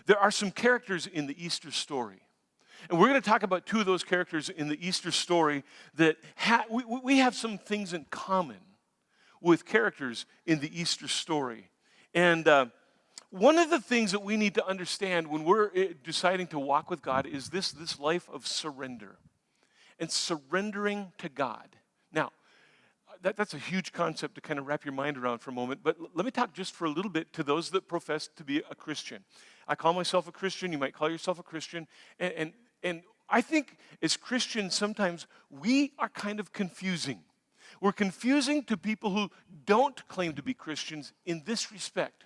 There are some characters in the Easter story. And we're going to talk about two of those characters in the Easter story that we have some things in common with characters in the Easter story. And one of the things that we need to understand when we're deciding to walk with God is this life of surrender and surrendering to God. Now, that's a huge concept to kind of wrap your mind around for a moment, but let me talk just for a little bit to those that profess to be a Christian. I call myself a Christian, you might call yourself a Christian, and I think as Christians sometimes we are kind of confusing. We're confusing to people who don't claim to be Christians in this respect.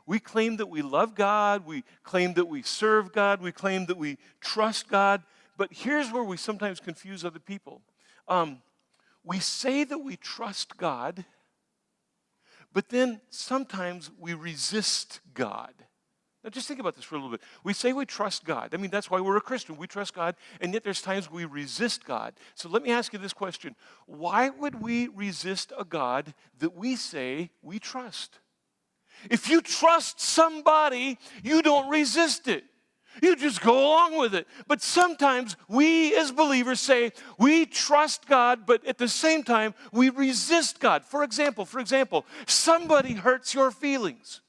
We claim that we love God, we claim that we serve God, we claim that we trust God, but here's where we sometimes confuse other people. We say that we trust God, but then sometimes we resist God. Now just think about this for a little bit. We say we trust God. I mean, that's why we're a Christian. We trust God, and yet there's times we resist God. So let me ask you this question. Why would we resist a God that we say we trust? If you trust somebody, you don't resist it. You just go along with it. But sometimes we as believers say we trust God, but at the same time we resist God. For example, somebody hurts your feelings.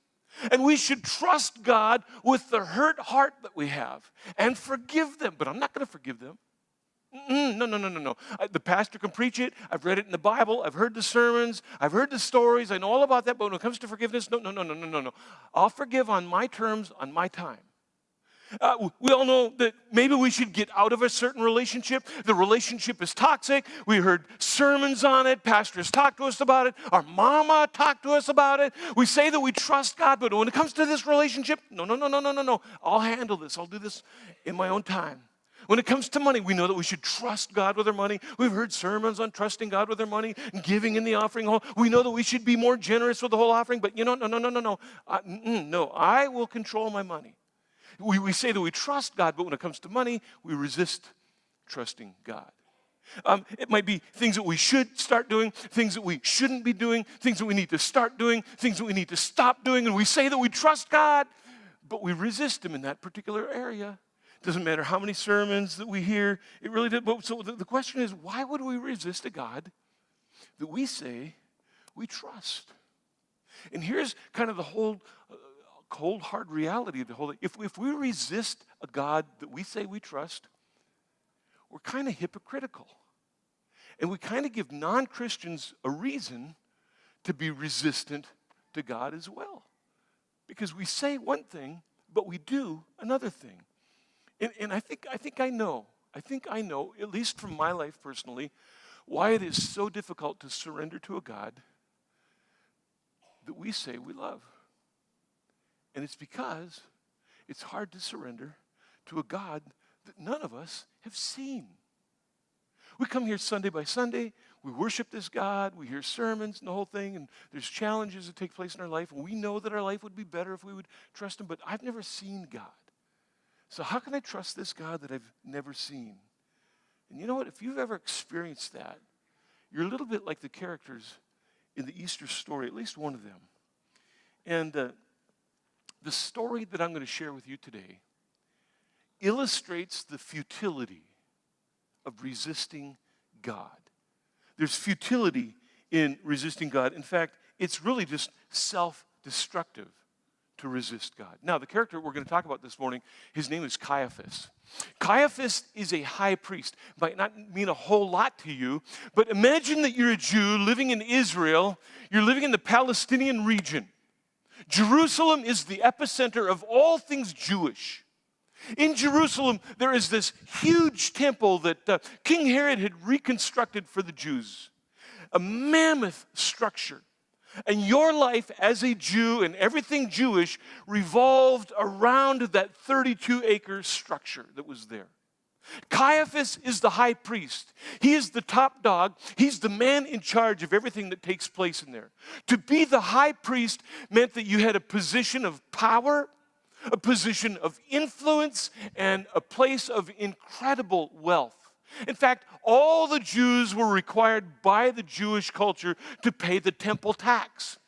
And we should trust God with the hurt heart that we have and forgive them. But I'm not going to forgive them. No. The pastor can preach it. I've read it in the Bible. I've heard the sermons. I've heard the stories. I know all about that. But when it comes to forgiveness, no. I'll forgive on my terms, on my time. We all know that maybe we should get out of a certain relationship. The relationship is toxic. We heard sermons on it. Pastors talked to us about it. Our mama talked to us about it. We say that we trust God, but when it comes to this relationship, no. I'll handle this. I'll do this in my own time. When it comes to money, we know that we should trust God with our money. We've heard sermons on trusting God with our money and giving in the offering hole. We know that we should be more generous with the whole offering, but no. No, I will control my money. We say that we trust God, but when it comes to money, we resist trusting God. It might be things that we should start doing, things that we shouldn't be doing, things that we need to start doing, things that we need to stop doing, and we say that we trust God, but we resist Him in that particular area. It doesn't matter how many sermons that we hear, it really does. So the question is, why would we resist a God that we say we trust? And here's kind of the whole cold, hard reality of the whole thing. If we resist a God that we say we trust, we're kind of hypocritical. And we kind of give non-Christians a reason to be resistant to God as well. Because we say one thing, but we do another thing. And I think I know, at least from my life personally, why it is so difficult to surrender to a God that we say we love. And it's because it's hard to surrender to a God that none of us have seen. We come here Sunday by Sunday, we worship this God, we hear sermons and the whole thing, and there's challenges that take place in our life, and we know that our life would be better if we would trust Him, but I've never seen God. So how can I trust this God that I've never seen? And you know what? If you've ever experienced that, you're a little bit like the characters in the Easter story, at least one of them. And the story that I'm going to share with you today illustrates the futility of resisting God. There's futility in resisting God. In fact, it's really just self-destructive to resist God. Now, the character we're going to talk about this morning, his name is Caiaphas. Caiaphas is a high priest. Might not mean a whole lot to you, but imagine that you're a Jew living in Israel. You're living in the Palestinian region. Jerusalem is the epicenter of all things Jewish. In Jerusalem, there is this huge temple that King Herod had reconstructed for the Jews. A mammoth structure. And your life as a Jew and everything Jewish revolved around that 32-acre structure that was there. Caiaphas is the high priest. He is the top dog. He's the man in charge of everything that takes place in there. To be the high priest meant that you had a position of power, a position of influence, and a place of incredible wealth. In fact, all the Jews were required by the Jewish culture to pay the temple tax.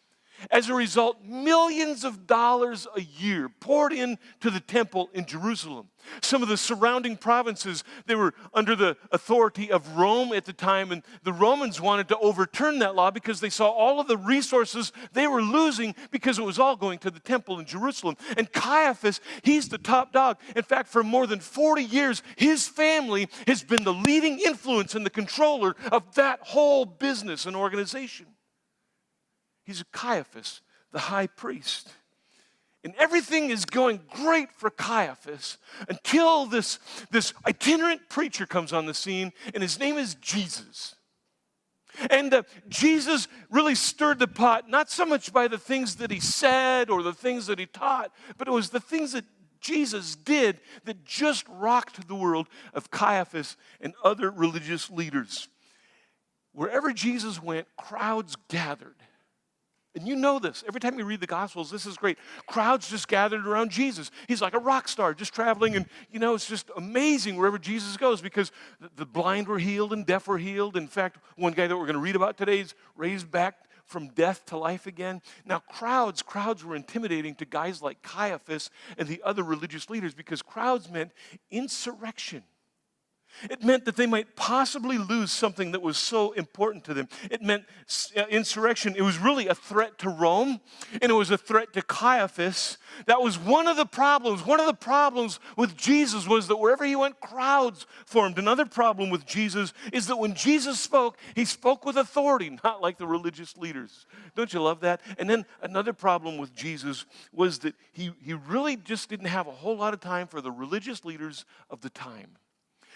As a result, millions of dollars a year poured into the temple in Jerusalem. Some of the surrounding provinces, they were under the authority of Rome at the time, and the Romans wanted to overturn that law because they saw all of the resources they were losing because it was all going to the temple in Jerusalem. And Caiaphas, he's the top dog. In fact, for more than 40 years, his family has been the leading influence and the controller of that whole business and organization. He's Caiaphas, the high priest. And everything is going great for Caiaphas until this itinerant preacher comes on the scene, and his name is Jesus. And Jesus really stirred the pot, not so much by the things that he said or the things that he taught, but it was the things that Jesus did that just rocked the world of Caiaphas and other religious leaders. Wherever Jesus went, crowds gathered. And you know this. Every time you read the Gospels, this is great. Crowds just gathered around Jesus. He's like a rock star just traveling. And, it's just amazing wherever Jesus goes because the blind were healed and deaf were healed. In fact, one guy that we're going to read about today is raised back from death to life again. Now, crowds were intimidating to guys like Caiaphas and the other religious leaders because crowds meant insurrection. It meant that they might possibly lose something that was so important to them. It meant insurrection. It was really a threat to Rome, and it was a threat to Caiaphas. That was one of the problems. One of the problems with Jesus was that wherever he went, crowds formed. Another problem with Jesus is that when Jesus spoke, he spoke with authority, not like the religious leaders. Don't you love that? And then another problem with Jesus was that he really just didn't have a whole lot of time for the religious leaders of the time.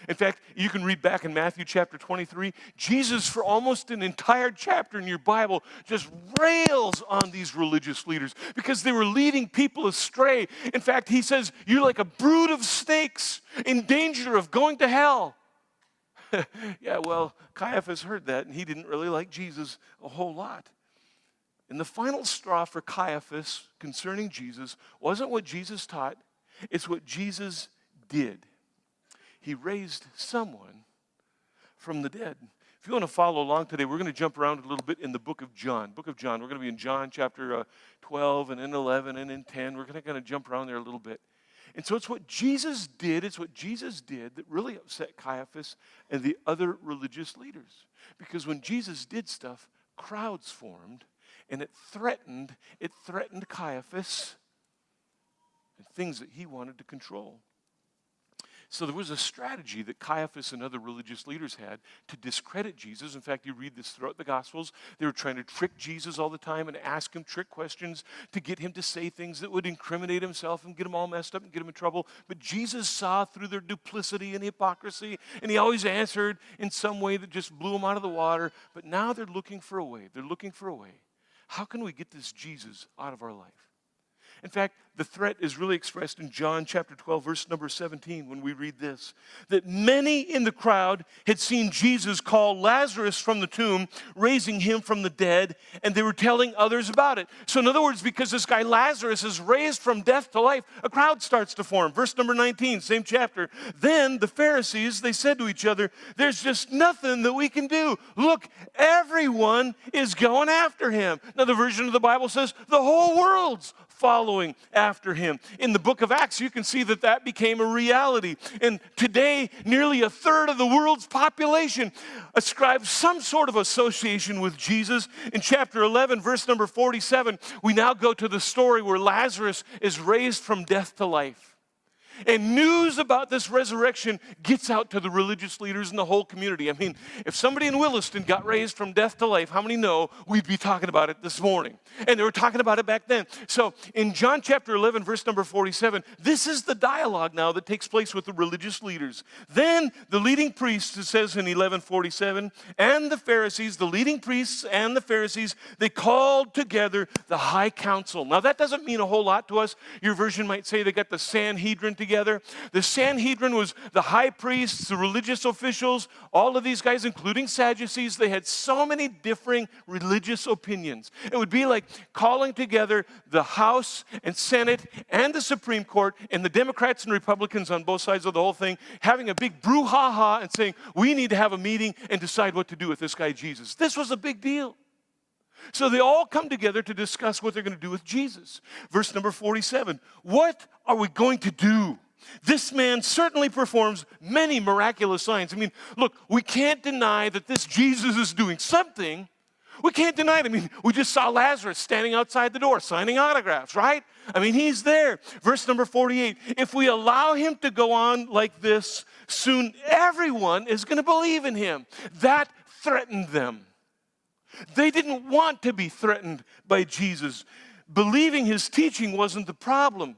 In fact, you can read back in Matthew chapter 23, Jesus, for almost an entire chapter in your Bible, just rails on these religious leaders because they were leading people astray. In fact, he says, you're like a brood of snakes in danger of going to hell. Yeah, well, Caiaphas heard that, and he didn't really like Jesus a whole lot. And the final straw for Caiaphas concerning Jesus wasn't what Jesus taught, it's what Jesus did. He raised someone from the dead. If you want to follow along today, we're going to jump around a little bit in the book of John. Book of John. We're going to be in John chapter 12 and in 11 and in 10. We're going to kind of jump around there a little bit. And so it's what Jesus did. It's what Jesus did that really upset Caiaphas and the other religious leaders. Because when Jesus did stuff, crowds formed, and it threatened Caiaphas and things that he wanted to control. So there was a strategy that Caiaphas and other religious leaders had to discredit Jesus. In fact, you read this throughout the Gospels. They were trying to trick Jesus all the time and ask him trick questions to get him to say things that would incriminate himself and get him all messed up and get him in trouble. But Jesus saw through their duplicity and hypocrisy, and he always answered in some way that just blew them out of the water. But now they're looking for a way. They're looking for a way. How can we get this Jesus out of our life? In fact, the threat is really expressed in John chapter 12, verse number 17, when we read this, that many in the crowd had seen Jesus call Lazarus from the tomb, raising him from the dead, and they were telling others about it. So in other words, because this guy Lazarus is raised from death to life, a crowd starts to form. Verse number 19, same chapter. Then the Pharisees, they said to each other, there's just nothing that we can do. Look, everyone is going after him. Another version of the Bible says the whole world's following after him. In the book of Acts, you can see that became a reality. And today, nearly a third of the world's population ascribes some sort of association with Jesus. In chapter 11, verse number 47, we now go to the story where Lazarus is raised from death to life. And news about this resurrection gets out to the religious leaders and the whole community. I mean, if somebody in Williston got raised from death to life, how many know we'd be talking about it this morning? And they were talking about it back then. So in John chapter 11, verse number 47, this is the dialogue now that takes place with the religious leaders. Then the leading priests, it says in 11:47, and the Pharisees, the leading priests and the Pharisees, they called together the high council. Now that doesn't mean a whole lot to us. Your version might say they got the Sanhedrin together. The Sanhedrin was the high priests, the religious officials, all of these guys, including Sadducees. They had so many differing religious opinions. It would be like calling together the House and Senate and the Supreme Court and the Democrats and Republicans on both sides of the whole thing, having a big brouhaha and saying, we need to have a meeting and decide what to do with this guy Jesus. This was a big deal. So they all come together to discuss what they're going to do with Jesus. Verse number 47, what are we going to do? This man certainly performs many miraculous signs. I mean, look, we can't deny that this Jesus is doing something. We can't deny it. I mean, we just saw Lazarus standing outside the door signing autographs, right? I mean, he's there. Verse number 48, if we allow him to go on like this, soon everyone is going to believe in him. That threatened them. They didn't want to be threatened by Jesus. Believing his teaching wasn't the problem.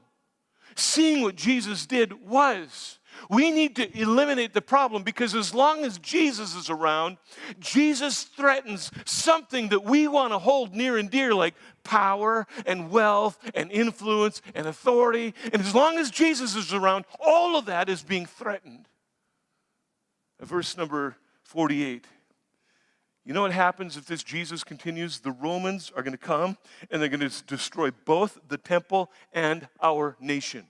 Seeing what Jesus did was. We need to eliminate the problem, because as long as Jesus is around, Jesus threatens something that we want to hold near and dear, like power and wealth and influence and authority. And as long as Jesus is around, all of that is being threatened. Verse number 48. You know what happens if this Jesus continues? The Romans are going to come and they're going to destroy both the temple and our nation.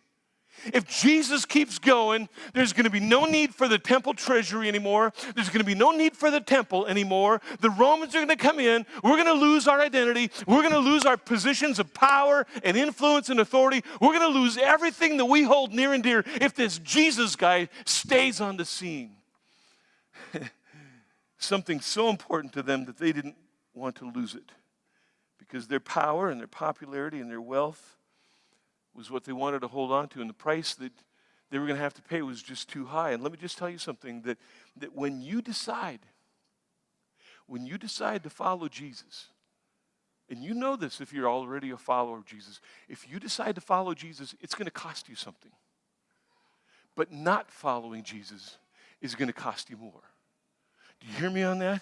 If Jesus keeps going, there's going to be no need for the temple treasury anymore. There's going to be no need for the temple anymore. The Romans are going to come in. We're going to lose our identity. We're going to lose our positions of power and influence and authority. We're going to lose everything that we hold near and dear if this Jesus guy stays on the scene. Something so important to them that they didn't want to lose it, because their power and their popularity and their wealth was what they wanted to hold on to, and the price that they were going to have to pay was just too high. And let me just tell you something, that when you decide to follow Jesus, and you know this if you're already a follower of Jesus, if you decide to follow Jesus, it's going to cost you something. But not following Jesus is going to cost you more. Do you hear me on that?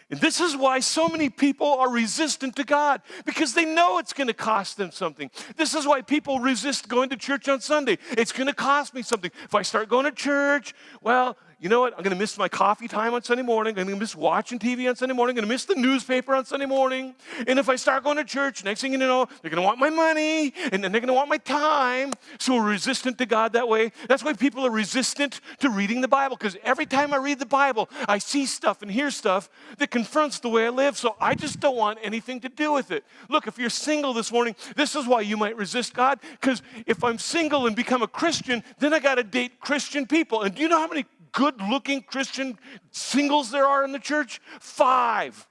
And this is why so many people are resistant to God, because they know it's going to cost them something. This is why people resist going to church on Sunday. It's going to cost me something. If I start going to church, well, you know what? I'm going to miss my coffee time on Sunday morning. I'm going to miss watching TV on Sunday morning. I'm going to miss the newspaper on Sunday morning. And if I start going to church, next thing you know, they're going to want my money, and then they're going to want my time. So we're resistant to God that way. That's why people are resistant to reading the Bible, because every time I read the Bible, I see stuff and hear stuff that confronts the way I live. So I just don't want anything to do with it. Look, if you're single this morning, this is why you might resist God, because if I'm single and become a Christian, then I got to date Christian people. And do you know how many good-looking Christian singles there are in the church? 5.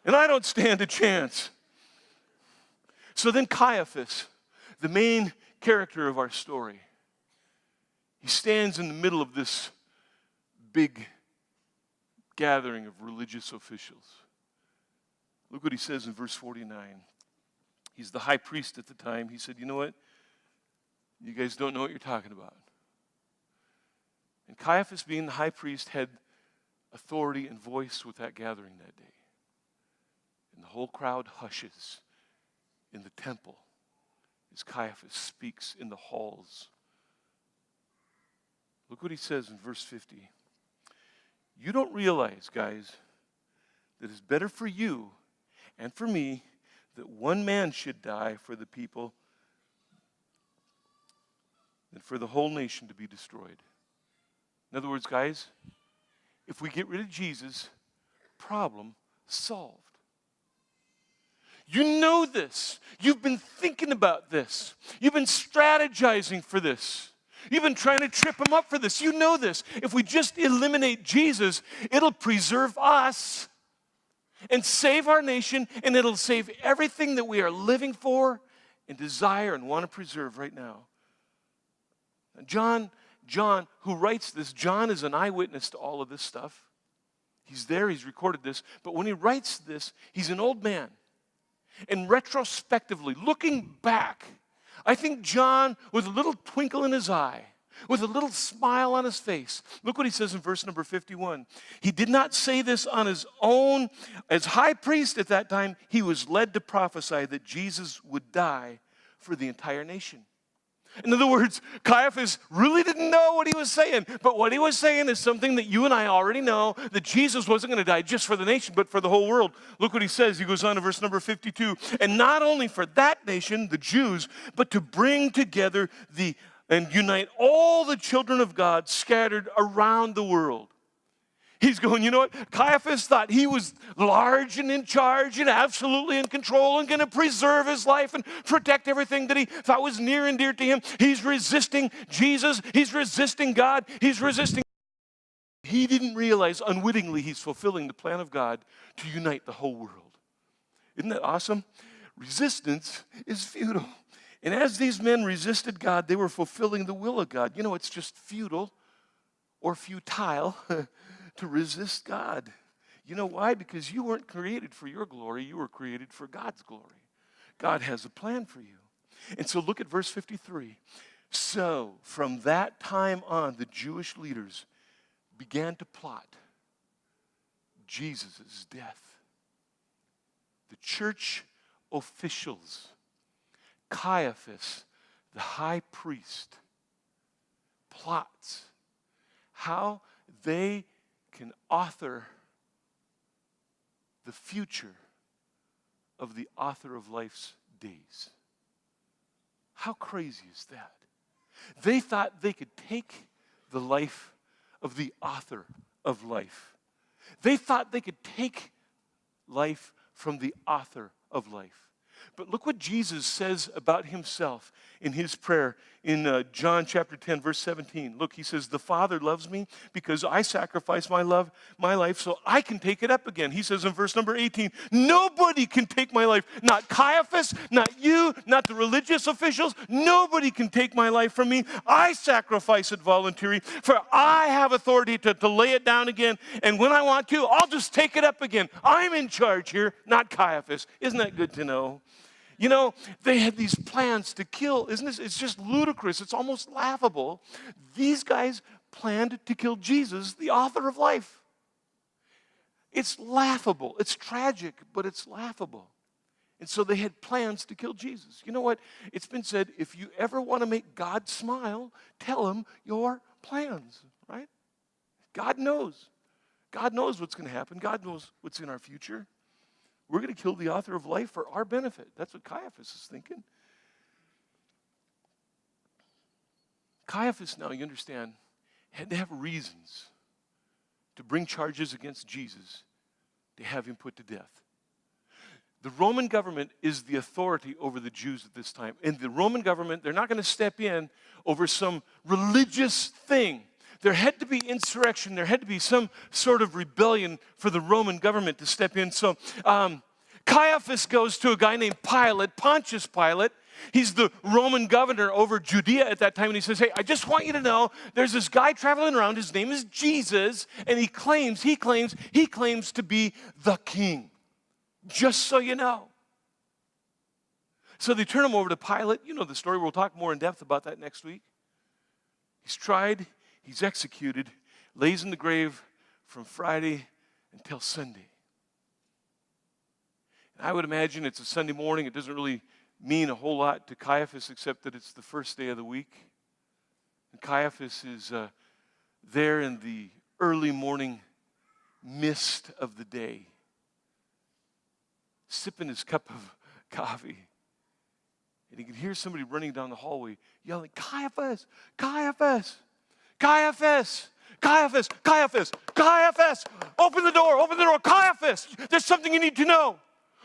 And I don't stand a chance. So then Caiaphas, the main character of our story, he stands in the middle of this big gathering of religious officials. Look what he says in verse 49. He's the high priest at the time. He said, you know what? You guys don't know what you're talking about. And Caiaphas, being the high priest, had authority and voice with that gathering that day. And the whole crowd hushes in the temple as Caiaphas speaks in the halls. Look what he says in verse 50. You don't realize, guys, that it's better for you and for me that one man should die for the people than for the whole nation to be destroyed. In other words, guys, if we get rid of Jesus, problem solved. You know this. You've been thinking about this. You've been strategizing for this. You've been trying to trip him up for this. You know this. If we just eliminate Jesus, it'll preserve us and save our nation, and it'll save everything that we are living for and desire and want to preserve right now. John, who writes this, John is an eyewitness to all of this stuff. He's there, he's recorded this. But when he writes this, he's an old man. And retrospectively, looking back, I think John, with a little twinkle in his eye, with a little smile on his face, look what he says in verse number 51. He did not say this on his own. As high priest at that time, he was led to prophesy that Jesus would die for the entire nation. In other words, Caiaphas really didn't know what he was saying. But what he was saying is something that you and I already know, that Jesus wasn't going to die just for the nation, but for the whole world. Look what he says. He goes on to verse number 52. And not only for that nation, the Jews, but to bring together and unite all the children of God scattered around the world. He's going, you know what? Caiaphas thought he was large and in charge and absolutely in control and going to preserve his life and protect everything that he thought was near and dear to him. He's resisting Jesus. He's resisting God. He's resisting. He didn't realize unwittingly he's fulfilling the plan of God to unite the whole world. Isn't that awesome? Resistance is futile. And as these men resisted God, they were fulfilling the will of God. You know, it's just futile or futile to resist God. You know why? Because you weren't created for your glory. You were created for God's glory. God has a plan for you. And so look at verse 53. So from that time on, the Jewish leaders began to plot Jesus' death. The church officials, Caiaphas, the high priest, plots how they can author the future of the author of life's days. How crazy is that? They thought they could take the life of the author of life. They thought they could take life from the author of life. But look what Jesus says about himself in his prayer in John chapter 10, verse 17. Look, he says, the Father loves me because I sacrifice my life so I can take it up again. He says in verse number 18, nobody can take my life. Not Caiaphas, not you, not the religious officials. Nobody can take my life from me. I sacrifice it voluntarily, for I have authority to lay it down again. And when I want to, I'll just take it up again. I'm in charge here, not Caiaphas. Isn't that good to know? You know, they had these plans to kill. Isn't this? It's just ludicrous. It's almost laughable. These guys planned to kill Jesus, the author of life. It's laughable. It's tragic, but it's laughable. And so they had plans to kill Jesus. You know what? It's been said, if you ever want to make God smile, tell him your plans, right? God knows. God knows what's going to happen. God knows what's in our future. We're going to kill the author of life for our benefit. That's what Caiaphas is thinking. Caiaphas, now you understand, had to have reasons to bring charges against Jesus to have him put to death. The Roman government is the authority over the Jews at this time. And the Roman government, they're not going to step in over some religious thing. There had to be insurrection. There had to be some sort of rebellion for the Roman government to step in. So Caiaphas goes to a guy named Pilate, Pontius Pilate. He's the Roman governor over Judea at that time. And he says, hey, I just want you to know there's this guy traveling around. His name is Jesus. And he claims to be the king. Just so you know. So they turn him over to Pilate. You know the story. We'll talk more in depth about that next week. He's tried. He's executed, lays in the grave from Friday until Sunday. And I would imagine it's a Sunday morning. It doesn't really mean a whole lot to Caiaphas except that it's the first day of the week. And Caiaphas is there in the early morning mist of the day, sipping his cup of coffee. And he can hear somebody running down the hallway yelling, Caiaphas, Caiaphas. Caiaphas, Caiaphas, Caiaphas, Caiaphas, open the door, Caiaphas, there's something you need to know.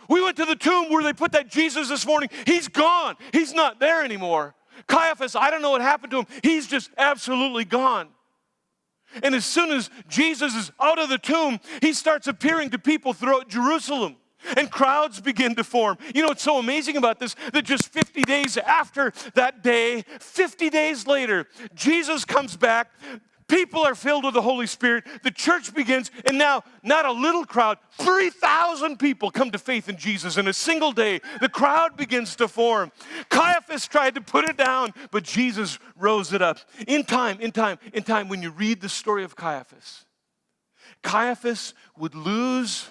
We went to the tomb where they put that Jesus this morning. He's gone. He's not there anymore. Caiaphas, I don't know what happened to him. He's just absolutely gone. And as soon as Jesus is out of the tomb, he starts appearing to people throughout Jerusalem. And crowds begin to form. You know what's so amazing about this? That just 50 days after that day, 50 days later, Jesus comes back. People are filled with the Holy Spirit. The church begins. And now, not a little crowd, 3,000 people come to faith in Jesus in a single day. The crowd begins to form. Caiaphas tried to put it down, but Jesus rose it up. In time, when you read the story of Caiaphas, Caiaphas would lose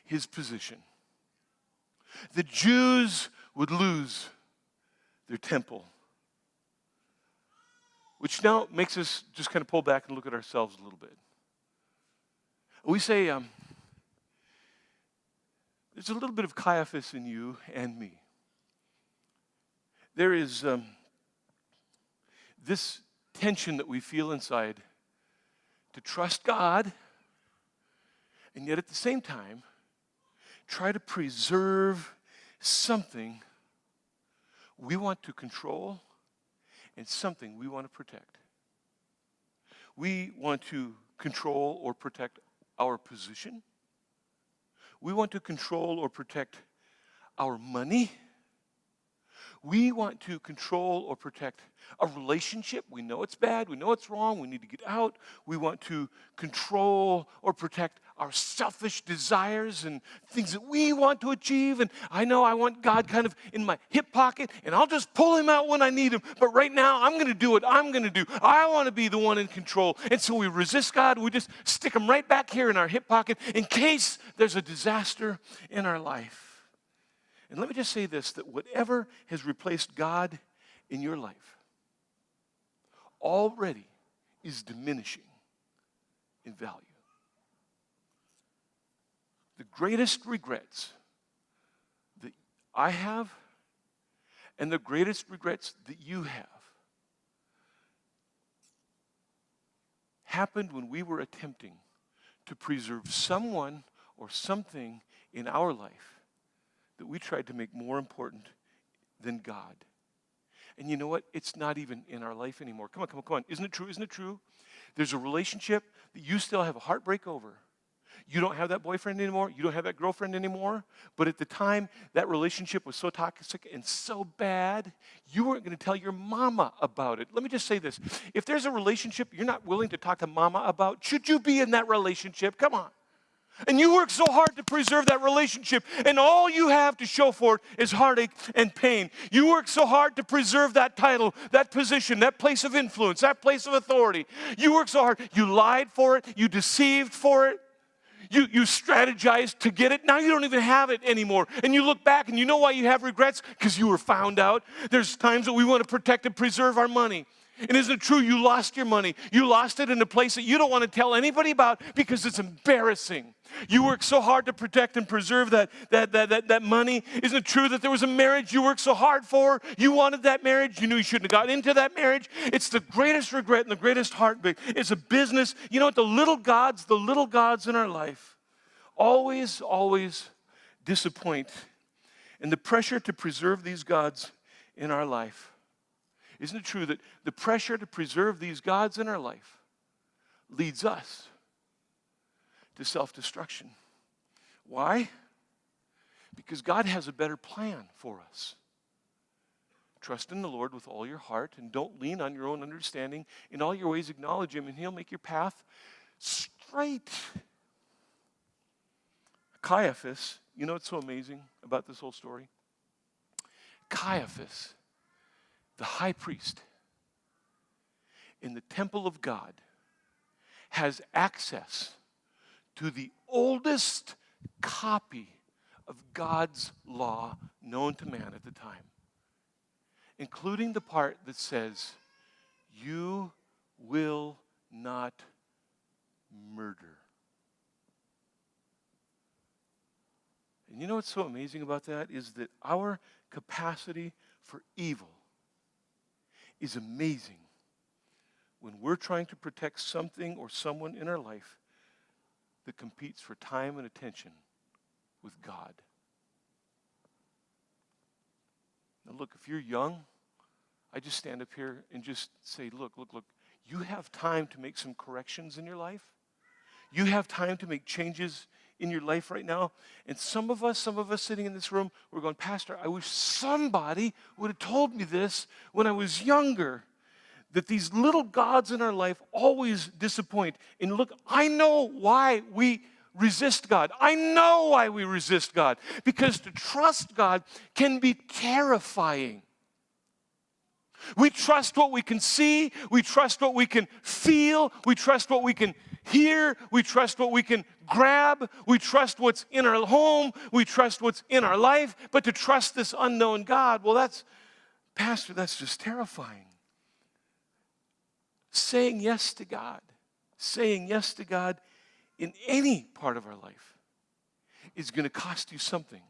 his position. The Jews would lose their temple. Which now makes us just kind of pull back and look at ourselves a little bit. We say, there's a little bit of Caiaphas in you and me. There is this tension that we feel inside to trust God And yet at the same time, try to preserve something we want to control and something we want to protect. We want to control or protect our position. We want to control or protect our money. We want to control or protect a relationship. We know it's bad. We know it's wrong. We need to get out. We want to control or protect our selfish desires and things that we want to achieve. And I know I want God kind of in my hip pocket, and I'll just pull him out when I need him. But right now, I'm going to do what I'm going to do. I want to be the one in control. And so we resist God. We just stick him right back here in our hip pocket in case there's a disaster in our life. And let me just say this, that whatever has replaced God in your life already is diminishing in value. The greatest regrets that I have and the greatest regrets that you have happened when we were attempting to preserve someone or something in our life that we tried to make more important than God. And you know what? It's not even in our life anymore. Come on. Isn't it true? Isn't it true? There's a relationship that you still have a heartbreak over. You don't have that boyfriend anymore. You don't have that girlfriend anymore. But at the time, that relationship was so toxic and so bad, you weren't going to tell your mama about it. Let me just say this. If there's a relationship you're not willing to talk to mama about, should you be in that relationship? Come on. And you work so hard to preserve that relationship, and all you have to show for it is heartache and pain. You work so hard to preserve that title, that position, that place of influence, that place of authority. You work so hard. You lied for it. You deceived for it. You strategized to get it. Now you don't even have it anymore. And you look back, and you know why you have regrets? Because you were found out. There's times that we want to protect and preserve our money. And isn't it true you lost your money? You lost it in a place that you don't want to tell anybody about because it's embarrassing. You worked so hard to protect and preserve that money. Isn't it true that there was a marriage you worked so hard for? You wanted that marriage. You knew you shouldn't have got into that marriage. It's the greatest regret and the greatest heartbreak. It's a business. You know what? The little gods in our life always disappoint. And the pressure to preserve these gods in our life, isn't it true that the pressure to preserve these gods in our life leads us to self-destruction? Why? Because God has a better plan for us. Trust in the Lord with all your heart and don't lean on your own understanding. In all your ways acknowledge him and he'll make your path straight. Caiaphas, you know what's so amazing about this whole story? Caiaphas, the high priest in the temple of God, has access to the oldest copy of God's law known to man at the time, including the part that says, you will not murder. And you know what's so amazing about that is that our capacity for evil is amazing when we're trying to protect something or someone in our life that competes for time and attention with God. Now look, if you're young, I just stand up here and just say, look, you have time to make some corrections in your life. You have time to make changes in your life right now. And some of us sitting in this room, we're going, Pastor, I wish somebody would have told me this when I was younger, that these little gods in our life always disappoint. And look, I know why we resist God. I know why we resist God. Because to trust God can be terrifying. We trust what we can see. We trust what we can feel. We trust what we can hear. We trust what we can grab. We trust what's in our home. We trust what's in our life. But to trust this unknown God, well, Pastor, that's just terrifying. Saying yes to God in any part of our life is going to cost you something.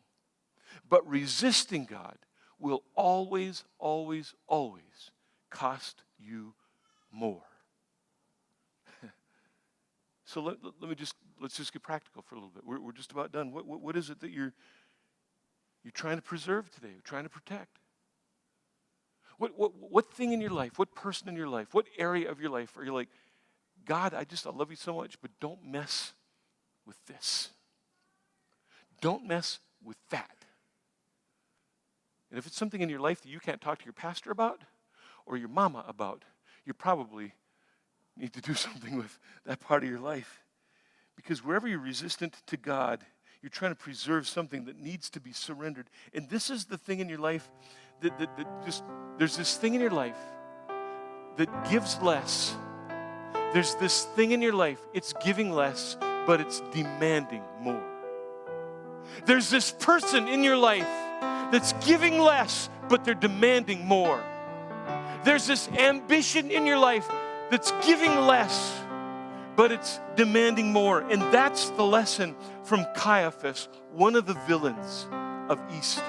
But resisting God will always cost you more. So let's just get practical for a little bit. We're just about done. What is it that you're trying to preserve today, trying to protect? What thing in your life, what person in your life, what area of your life are you like, God, I love you so much, but don't mess with this. Don't mess with that. And if it's something in your life that you can't talk to your pastor about or your mama about, you probably need to do something with that part of your life. Because wherever you're resistant to God, you're trying to preserve something that needs to be surrendered. And this is the thing in your life there's this thing in your life that gives less. There's this thing in your life, it's giving less, but it's demanding more. There's this person in your life that's giving less, but they're demanding more. There's this ambition in your life that's giving less, but it's demanding more. And that's the lesson from Caiaphas, one of the villains of Easter.